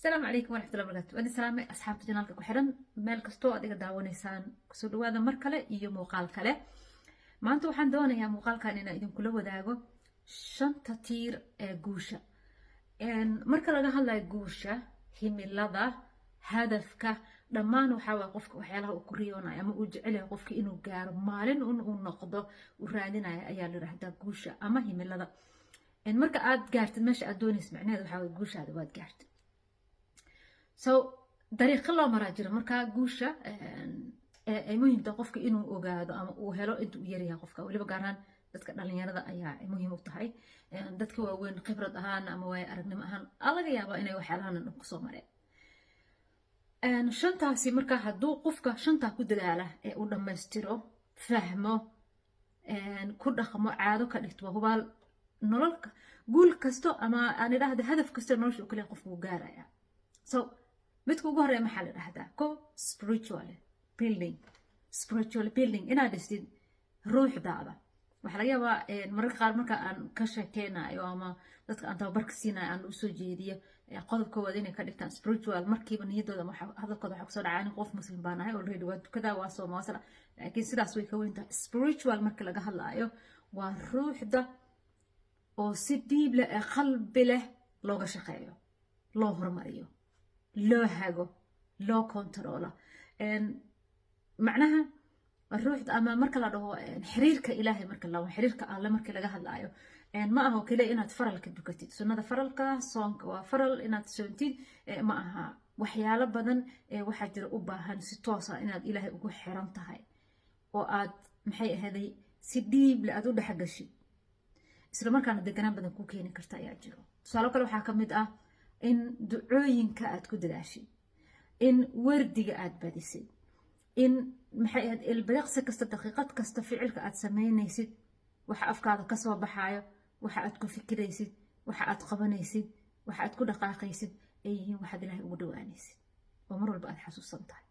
السلام عليكم ورحمة الله وبركاته. أنا سلامة أصحاب جنالك وحرن مال كستو أديك داونيسان كسر هذا مركلة iyo muuqaal kale maanta waxaan doonayaa muuqaalkan inaan idin kula wadaago shanta tiir ee guusha marka laga hadlayo guusha himilada hadafka dhammaan waxa waa qofka waxyaalaha uu ku riyoonayo ama uu jecel yahay qofka inuu gaaro maalin uu noqdo u raadinayo ayaa la yiraahdaa guusha ama himilada marka aad gaartid meesha aad doonaysid macnaheedu waxa waa guushaada waad gaartid so dariiqo loo maraa jiro markaa guusha ay muhiim tahay qofka inuu ogaado ama uu helo inta uu yaryahay qofka waliba gaar ahaan dadka dhalinyarada ayaa muhiim u tahay dadka waaweyn khibrad ahaan ama waay aragnimo ahaan laga yaabaa inay waxyaalahan dhan ku soo mareen shantaasi markaa hadduu qofka shantaa ku dadaala ee uu dhammaystiro fahmo ku dhaqmo caado ka dhigto waa hubaal nololka guul kasto ama aan idhaahda hadaf kasto nolosha uu kaliya qofku uu gaaraya so midka ugu horeeya maxaa la dhahdaa ko spiritual building inaad dhistid ruuxdaada waxaa laga yaabaa mararka qaar marka aan ka sheekeynayo ama dadka aan tababarka siinayo aan usoo jeediyo qodobkooda inay ka dhigtaan spiritual markiiba niyadooda hadalkooda waxaa kusoo dhacaa nin qof muslim baan ahay already waa tukadaa waa sooma wasala laakiin sidaas way ka weyn tahay spiritual marka laga hadlaayo waa ruuxda oo si dhiib leh ee qalbi leh looga shaqeeyo loo horumariyo loo hago loo controlo macnaha ruuxda ama marka la dhaho xiriirka ilaahay marka la xiriirka alle marka laga hadlaayo ma aha kaliya inaad faralka dukatid sunnada faralka soonka waa faral inaad soontid ma aha waxyaalo badan waxaa jira u baahan si toos ah inaad ilaahay ugu xiran tahay oo aad maxay ahaday si dhiib leh aad u dhex gashid isla markaana deganaan badan ku keeni karta ayaa jiro tusaale kale waxaa ka mid ah in ducooyinka aad ku dadaashid in wardiga aad badisid in maxay ahayd ilbiriqsi kasta daqiiqad kasta ficilka aad samaynaysid waxa afkaada ka soo baxayo waxa aad ku fikiraysid waxa aad qabanaysid waxa aad ku dhaqaaqaysid ay yihiin waxaad ilaahay ugu dhawaanaysid oo mar walba aad xasuusan tahay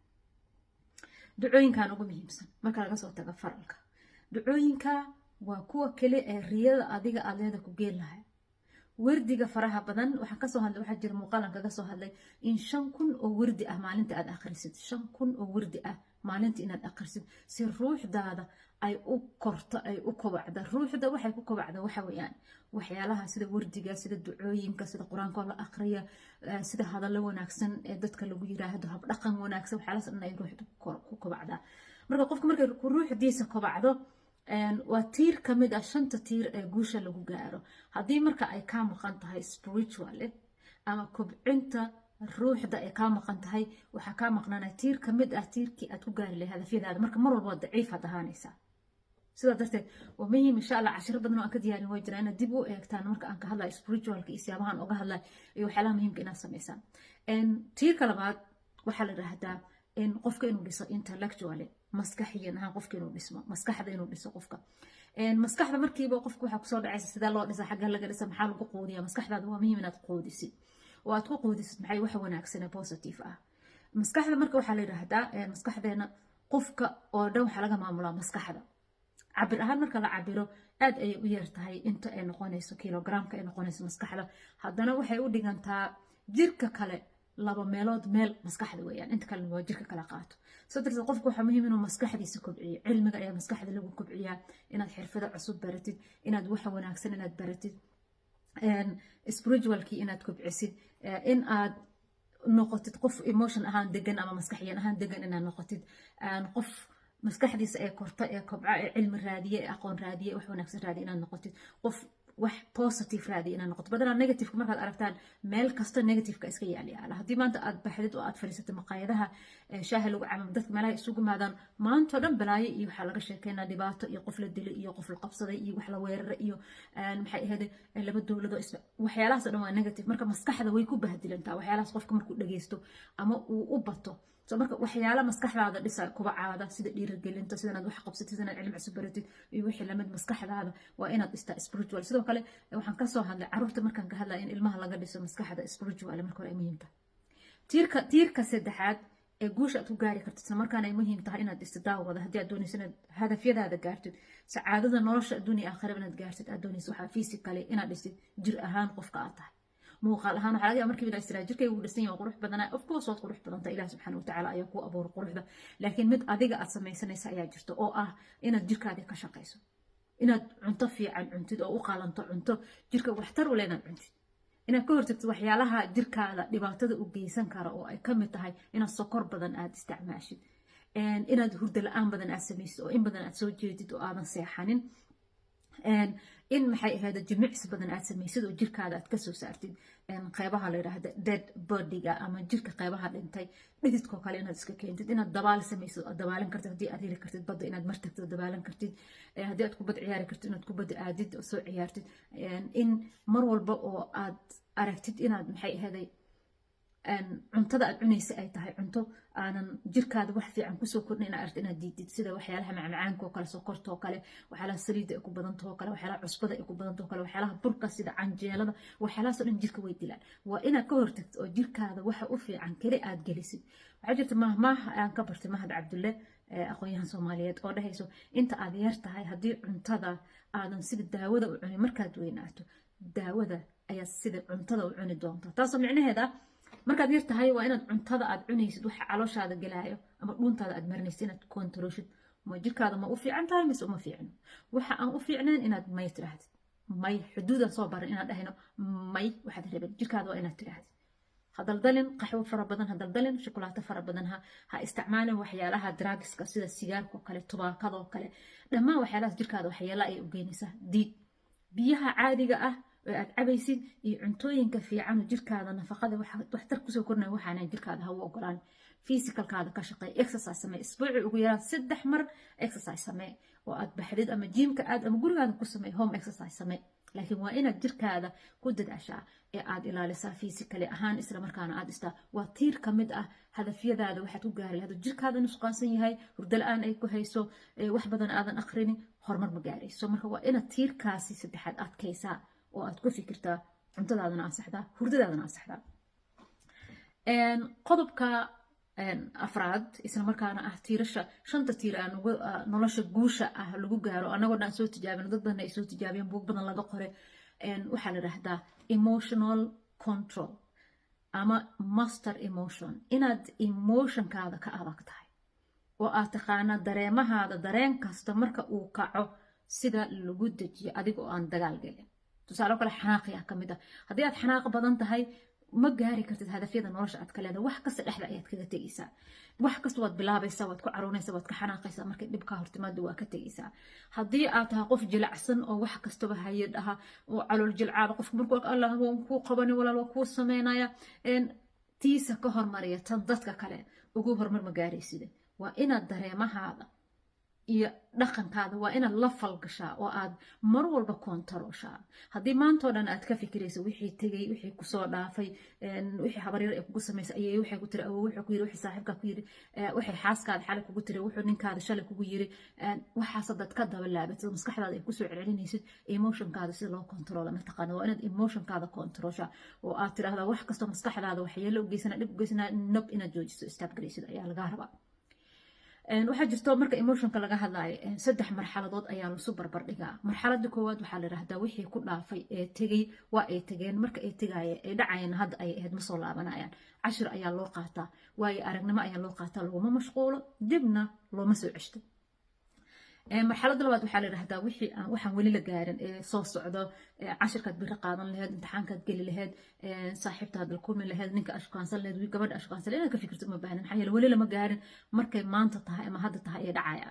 ducooyinkan ugu muhiimsan marka laga soo tago faralka ducooyinka waa kuwa kale ee riyada adiga aad leeda ku geen lahay wardiga faraha badan waxaan kasoo hadlay waxaa jira muuqaalan kaga soo hadlay in 5,000 oo wardi ah maalinta aad akhrisid 5,000 oo wardi ah maalinta inaad akhrisid si ruuxdaada ay u korto ay u kobacdo ruuxda waxay ku kobacdo waxa weeyaan waxyaalaha sida wardiga sida ducooyinka sida quraanka la akhriyo sida hadallo wanaagsan ee dadka lagu yiraahdo hab dhaqan wanaagsan waxyaalahaas dhan ay ruuxda ku kobacdaa marka qofka markay ruuxdiisa kobacdo waa tiir ka mid ah shanta tiir ee guusha lagu gaaro haddii marka ay ka maqan tahay spiritual ama kobcinta ruuxda ay ka maqan tahay waxa ka maqnaanay tiir ka mid ah tiirkii aad ku gaari lahayd hadafyadaada marka mar walba daciif aad ahaanaysaa sida darteed waa muhiim insha Allah cashiro badan oo aan ka diyaarin way jiraan inaad dib u eegtaan marka aan ka hadlayo spiritualka iyo siyaabahan uga hadlayo iyo waxyaalaha muhiimka inaad samaysaan tiirka labaad waxaa la yiraahdaa in qofka inuu dhiso intellectually maskaxiyan ahaan qofka inuu dhismo maskaxda inuu dhiso qofka maskaxda markiiba qofku waxa kusoo dhacaysa sida loo dhisa xagga laga dhisa maxaa lagu qoodiyaa maskaxdaada waa muhiim inaad qoodisid oo aad ku qoodisid maxay wax wanaagsan ee positive ah maskaxda marka waxaa la yiraahdaa maskaxdeena qofka oo dhan waxa laga maamulaa maskaxda cabir ahaan marka la cabiro aad ay u yar tahay inta ay noqonayso kilogramka ay noqonayso maskaxda haddana waxay u dhigantaa jirka kale laba meelood meel maskaxda weeyaan inta kale waa jirka kala qaato sababtoo qofku waxa muhiim inuu maskaxdiisa kobciyo cilmiga ayaa maskaxda lagu kobciyaa inaad xirfado cusub baratid inaad wax wanaagsan inaad baratid spiritualki inaad kobcisid in aad noqotid qof emotion ahaan degan ama maskaxiyan ahaan degan inaad noqotid qof maskaxdiisa ay korto ee kobca ee cilmi raadiye ee aqoon raadiye wax wanaagsan raadiye inaad noqotid qof wax positive raadi inaan noqoto badana negative markaad aragtaan meel kasta negative ka iska yaaliyaala haddii maanta aad baxdid oo aad fariisatay maqaayadaha shaaha lagu camam dadka meelaha isugu maadaan maanta oo dhan balaayo iyo waxaa laga sheekeynaa dhibaato iyo qof la dilay iyo qof la qabsaday iyo wax la weeraray iyo maxay ahayd laba dowlado waxyaalahaas dhan waa negative marka maskaxda way ku bahdilantaa waxyaalahaas qofka markuu dhageysto ama uu u bato marka waxyaala maskaxdaada dhisa kubacaada sida dhiirigelinta sida inaad wax qabsatid sida inaad cilmi cusub baratid iyo wixii lamid maskaxdaada waa inaad dhistaa spiritual sidoo kale waxaan ka soo hadlay carruurta markaan ka hadlay in ilmaha laga dhiso maskaxda spiritual marka hore ay muhiim tahay tiirka saddexaad ee guusha aad ku gaari kartid isla markaana ay muhiim tahay inaad dhisto daawada haddii aad doonayso inaad hadafyadaada gaartid sacaadada nolosha adduun iyo aakhiraba inaad gaartid aad doonayso waxaa physically inaad dhistid jir ahaan qofka aad tahay muuqaal ahaan waxaa laga yaabaa markii la israa jirkayga uu dhisan yahay qurux badanaa of course waad qurux badanta ilaah subxaana watacaala ayaa kuu abuuray quruxda laakiin mid adiga aad samaysanaysa ayaa jirta oo ah inaad jirkaadii ka shaqayso inaad cunto fiican cuntid oo u qaalanto cunto jirka waxtar u leh inaad cuntid inaad ka hortagto waxyaalaha jirkaada dhibaatada u geysan kara oo ay ka mid tahay inaad sokor badan aad isticmaashid inaad hurdo la-aan badan aad samaysid oo in badan aad soo jeedid oo aadan seexanin in maxay ahayd jimicsi badan aad samaysid oo jirkaada aad kasoo saartid qeybaha la yidhaahda dead bodyga ama jirka qeybaha dhintay dhididkoo kale inaad iska keentid inaad dabaal samaysid oo dabaalan kartid haddii aad heli kartid badda inaad martagtid oo dabaalan kartid haddii aad kubad ciyaari kartid inaad kubadda aadid oo soo ciyaartid in mar walba oo aad aragtid inaad maxay ahaday cuntada aad cunaysa ay tahay cunto aanan jirkaada wax fiican kusoo kordhin inaad aragtid inaad diidid sida waxyaalaha macmacaanka oo kale sokorta oo kale waxyaalaha saliidda ay ku badanta oo kale waxyaalaha cusbada ay ku badanta oo kale waxyaalaha burka sida canjeelada waxyaalahaasoo dhan jirka way dilaan waa inaad ka hortagto oo jirkaada waxa u fiican keli aad gelisid waxaa jirta mahmaah aan ka bartay mahad cabdulle aqoon-yahan soomaaliyeed oo dhahayso inta aad yar tahay haddii cuntada aadan sida daawada u cunin markaad weynaato daawada ayaa sida cuntada u cuni doonta taasoo micnaheeda markaad yar tahay waa inaad cuntada aad cunaysid waxa calooshaada galaayo ama dhuuntaada aad marinaysid inaad kontrooshid ma jirkaada ma u fiican tahay mise uma fiicno waxa aan u fiicnayn inaad may tirahdid may xuduudan soo baran inaad dhahayno may waxaad rabin jirkaada waa inaad tirahdid hadaldalin qaxwo fara badan hadaldalin shukulaato fara badan ha isticmaalin waxyaalaha drugska sida sigaarka oo kale tubaakada oo kale dhammaan waxyaalahaas jirkaada waxyaala ay u geynaysaa diid biyaha caadiga ah aad cabaysid iyo cuntooyinka fiican jirkaada nafaqada waxtar kusoo kordhinaya waxaana jirkaada ha u ogolaan physicalkaada ka shaqeey exercise samee isbuuci ugu yaraan 3 mar exercise samee oo aad baxdid ama gymka aad ama gurigaada ku samee home exercise samee laakiin waa inaad jirkaada ku dadaashaa ee aad ilaalisaa physically ahaan isla markaana aad istaa waa tiir ka mid ah hadafyadaada waxaad ku gaari lahayd jirkaada nusqaansan yahay hurdo la-aan ay ku hayso wax badan aadan aqrinin horumar ma gaarayso marka waa inaad tiirkaasi saddexaad adkaysaa oo aad ku fikirtaa cuntadaadana ansaxdaa hurdadaadana ansaxdaa qodobka afraad isla markaana ah tiirasha shanta tiir aan nolosha guusha ah lagu gaaro anagoo dhan soo tijaabin dad badan ay soo tijaabiyeen buug badan laga qoray waxaa la yidhaahdaa emotional control ama master emotion inaad emotionkaada ka adag tahay oo aad taqaana dareemahaada dareen kasta marka uu kaco sida lagu dejiyo adiga oo aan dagaal gelin tusaale kale xanaaqya ka mid ah haddii aad xanaaq badan tahay ma gaari kartid hadafyada nolosha aad ka leedahay wax kasta dhexda ayaad kaga tegaysaa wax kasta waad bilaabaysaa waad ku caroonaysaa waad ka xanaaqaysaa markay dhibkaa hortimaada waa ka tegaysaa haddii aad tahay qof jilacsan oo wax kastaba hayad aha oo calool jilcaada qofku markuu allah waan kuu qabani walaal waa kuu sameynaya tiisa ka hormariya tan dadka kale ugu horumar ma gaaraysida waa inaad dareemahaada iyo dhaqankaada waa inaad la falgashaa oo aad mar walba koontarooshaa haddii maantoo dhan aad ka fikirayso wixii tegay wixii kusoo dhaafay wixii habaryar ay kugu samaysay ayay waxay ku tiri awow wuxuu ku yiri wixii saaxiibkaa ku yiri waxay xaaskaada xalay kugu tiri wuxuu ninkaada shalay kugu yiri waxaas dad ka daba laabatid maskaxdaada ay kusoo celcelinaysid emotionkaada sida loo kontaroola mataqaana waa inaad emotionkaada kontarooshaa oo aad tiraahdaa wax kastoo maskaxdaada waxyeelo u geysana dhib u geysana nab inaad joojiso istaabgaraysid ayaa lagaa rabaa waxaa jirto marka emotionka laga hadlayo 3 marxaladood ayaa lasu barbar dhigaa marxaladda koowaad waxaa la yiraahdaa wixii ku dhaafay ee tegay waa ay tageen marka ay tagayeen ay dhacayeen hadda ay ahayd ma soo laabanayaan cashir ayaa loo qaataa waayo aragnimo ayaa loo qaataa laguma mashquulo dibna looma soo ceshto marxaladda labaad waxaa la yiraahdaa wixii waxaan weli la gaarin ee soo socdo cashirkaad biri qaadan lahayd imtixaankaad geli lahayd saaxiibtaad la kulmi lahayd ninka ashqaansan lahayd gabadha ashqaansan inaad ka fikirto uma baahnin maxaa yeele weli lama gaarin markay maanta tahay ama hadda tahay ee dhacaya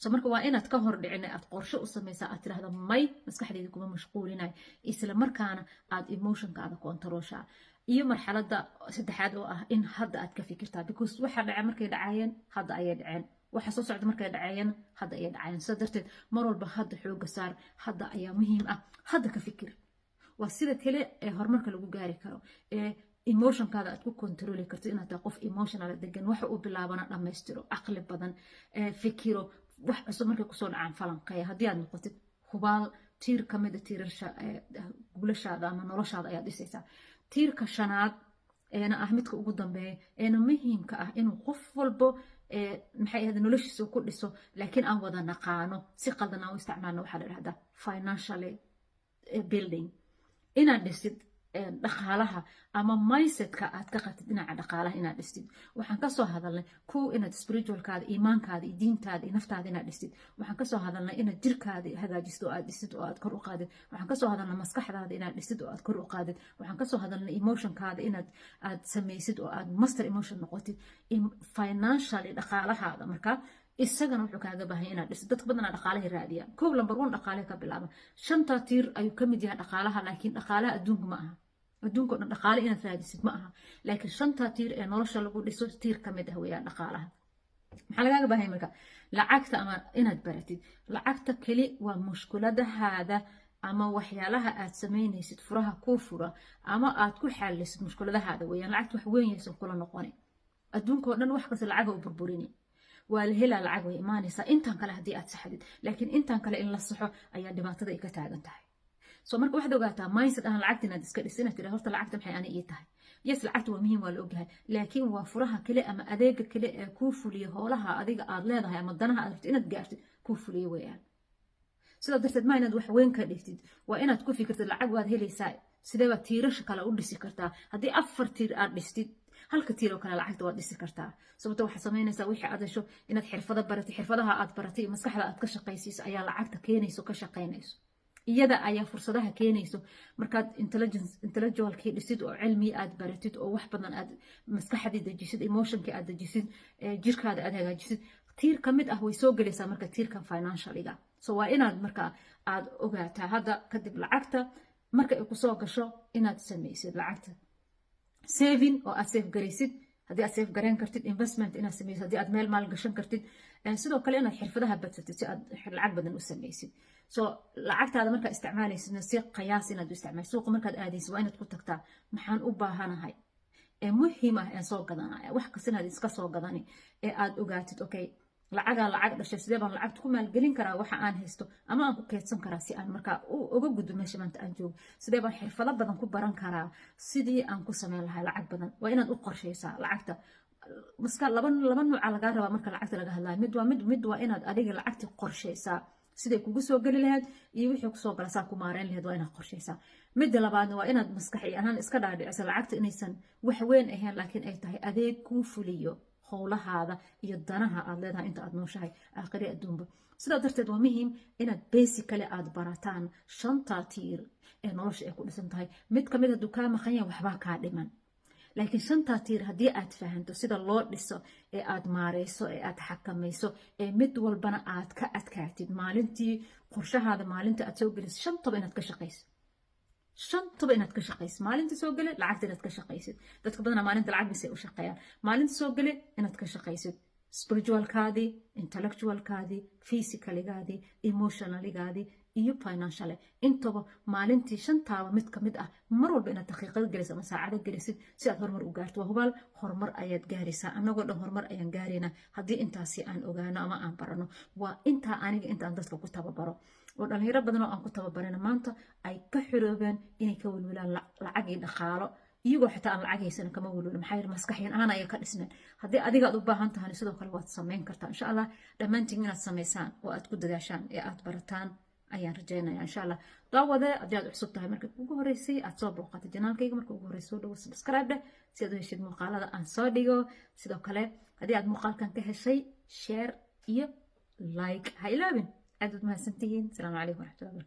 so marka waa inaad ka hor dhicin aad qorshe u samaysaa aad tiraahdo may maskaxdeeda kuma mashquulinay isla markaana aad emotionkaada kontarooshaa iyo marxaladda saddexaad oo ah in hadda aad ka fikirtaa because waxa dhacay markay dhacayeen hadda ayay dhaceen waxa soo socda markay dhacayeen hadda ayay dhacayeen sida darteed mar walba hadda xooga saar hadda ayaa muhiim ah hadda ka fikir waa sida kale ee horumarka lagu gaari karo ee emotionkaada aad ku control karto inaad tahay qof emotional degan waxa uu bilaabana dhammaystiro aqli badan fikiro wax cusub markay kusoo dhacaan falanqeeya haddii aad noqotid hubaal tiir ka mid ah tiirasha guulashaada ama noloshaada ayaad dhisaysaa tiirka shanaad eena ah midka ugu dambeeya eena muhiimka ah inuu qof walbo maxay ahayd noloshiisa ku dhiso laakiin aan wada naqaano si qaldan aan u isticmaalno waxaa la yiraahdaa financially building inaad dhisid dhaqaalaha ama mindsetka aad ka qatid dhinaca dhaqaalaha inaad dhistid waxaan kasoo hadalnay kuw inaad spiritualkaada iimaankaada iyo diintaada iyo naftaada inaad dhistid waxaan kasoo hadalnay inaad jirkaada hagaajisto oo aad dhistid oo aad kor u qaadid waxaan kasoo hadalnay maskaxdaada inaad dhistid oo aad kor u qaadid waxaan kasoo hadalnay emotionkaada inaad aad samaysid oo aad master emotion noqotid financially dhaqaalahaada marka isagana wuxuu kaaga baahan inaad dhisid dadka badanaa dhaqaalaha raadiya kow lambar 1 dhaqaalaha ka bilaaba shanta tiir ayuu ka mid yahay dhaqaalaha laakiin dhaqaalaha adduunka ma aha adduunka oo dhan dhaqaale inaad raadisid ma aha laakiin shanta tiir ee nolosha lagu dhiso tiir ka mid ah weeyaan dhaqaalaha maxaa lagaaga baahan marka lacagta ama inaad baratid lacagta keli waa mushkuladahaada ama waxyaalaha aad samaynaysid furaha kuu fura ama aad ku xalisid mushkuladahaada weeyaan lacagta wax weyn yaysan kula noqonin adduunka oo dhan wax kasta lacaga u burburini waa la helaa lacag way imaanaysaa intaan kale haddii aad saxdid laakiin intaan kale in la saxo ayaa dhibaatada ay ka taagan tahay soo marka waxaad ogaataa mindset ahaan lacagta inaad iska dhisin inaad tidhaa horta lacagta maxay ani ii tahay yes lacagta waa muhiim waa la ogyahay laakiin waa furaha kale ama adeega kale ee kuu fuliya howlaha adiga aad leedahay ama danaha aad rabtid inaad gaartid kuu fuliya weeyaan sidaa darteed ma inaad wax weyn ka dhiftid waa inaad ku fikirtid lacag waad helaysaa sidee baad tiirasha kale u dhisi kartaa haddii 4 tiir aad dhistid halka tiir oo kale lacagta waad dhisi kartaa sababtoo waxaad samaynaysaa wixii aad hesho inaad xirfado baratay xirfadaha aad baratay iyo maskaxda aad ka shaqaysiiso ayaa lacagta keenayso ka shaqaynayso iyada ayaa fursadaha keenayso markaad intellectualkii dhisid oo cilmi aad baratid oo wax badan aad maskaxdii dejisid emotionkii aad dejisid jirkaada aad hagaajisid tiir ka mid ah way soo gelaysaa marka tiirkan financialiga so waa inaad marka aad ogaataa hadda kadib lacagta marka ay kusoo gasho inaad samaysid lacagta saving oo aad save garaysid haddii aad save garayn kartid investment inaad samaysid haddii aad meel maal gashan kartid sidoo kale inaad xirfadaha badsatid si aad lacag badan u samaysid so lacagtaada markaa isticmaalaysidna si qiyaas inaad u isticmaashid suuqa markaad aadaysid waa inaad ku tagtaa maxaan u baahanahay ee muhiim ah aan soo gadanaya wax kasta inaad iska soo gadani ee aad ogaatid okay lacagaa lacag dhashay sidee baan lacagta ku maalgelin karaa waxa aan haysto ama aan ku keedsan karaa si aan markaa uga gudbo meesha maanta aan joogo sidee baan xirfado badan ku baran karaa sidii aan ku samayn lahaa lacag badan waa inaad u qorshaysaa lacagta maska laba nooca lagaa rabaa marka lacagta laga hadlayo mid waa inaad adiga lacagta qorshaysaa siday kugu soo geli lahayd iyo wixii kusoo gala saa ku maareyn lahayd waa inaad qorshaysaa midda labaadna waa inaad maskaxi ahaan iska dhaadhicisa lacagta inaysan wax weyn ahayn laakiin ay tahay adeeg kuu fuliyo howlahaada iyo danaha aad leedahay inta aad nooshahay aakhiri adduunba sidaa darteed waa muhiim inaad basically aad barataan shanta tiir ee nolosha ay ku dhisan tahay mid ka mid hadduu kaa maqan yahay waxbaa kaa dhiman laakiin shanta tiir haddii aad fahanto sida loo dhiso ee aad maareyso ee aad xakamayso ee mid walbana aad ka adkaatid maalintii qorshahaada maalinta aad soo gelisid shantaba inaad ka shaqaysid shantaba inaad ka shaqaysid maalinta soo gale lacagta inaad ka shaqaysid dadka badanaa maalinta lacag bisay u shaqeeyaan maalinta soo gale inaad ka shaqaysid spiritualkaadii intellectualkaadii physicaligaadii emotionaligaadii iyo financially intaba maalintii shantaaba mid ka mid ah mar walba inaad daqiiqad gelisid ama saacado gelisid si aad horumar u gaarto waa hubaal horumar ayaad gaaraysaa annagoo dhan horumar ayaan gaaraynaa haddii intaasi aan ogaano ama aan barano waa intaa aniga intaan dadka ku tababaro oo dhalinyaro badan oo aan ku tababarina maanta ay ka xiroobeen inay ka welwelaan lacag iyo dhaqaalo iyagoo xitaa aan lacag haysan kama welwelo maxaa yeelay maskaxiyan aan ayaa ka dhisneen haddii adiga aad u baahan tahay sidoo kale waad samayn kartaa insha Allah dhammaantiin inaad samaysaan oo aad ku dadaashaan ee aad barataan ayaan rajaynayaa insha Allah daawada haddii aad cusub tahay marka ugu horeysay aad soo booqatay janaalkayga marka ugu horeyso soo dhawo subscribe si aad u heshid muuqaalada aan soo dhigo sidoo kale haddii aad muuqaalkan ka heshay share iyo like ha ilaawin aad mahadsantihiin. Assalaamu calaykum waraxmatullahi wabarakatuh.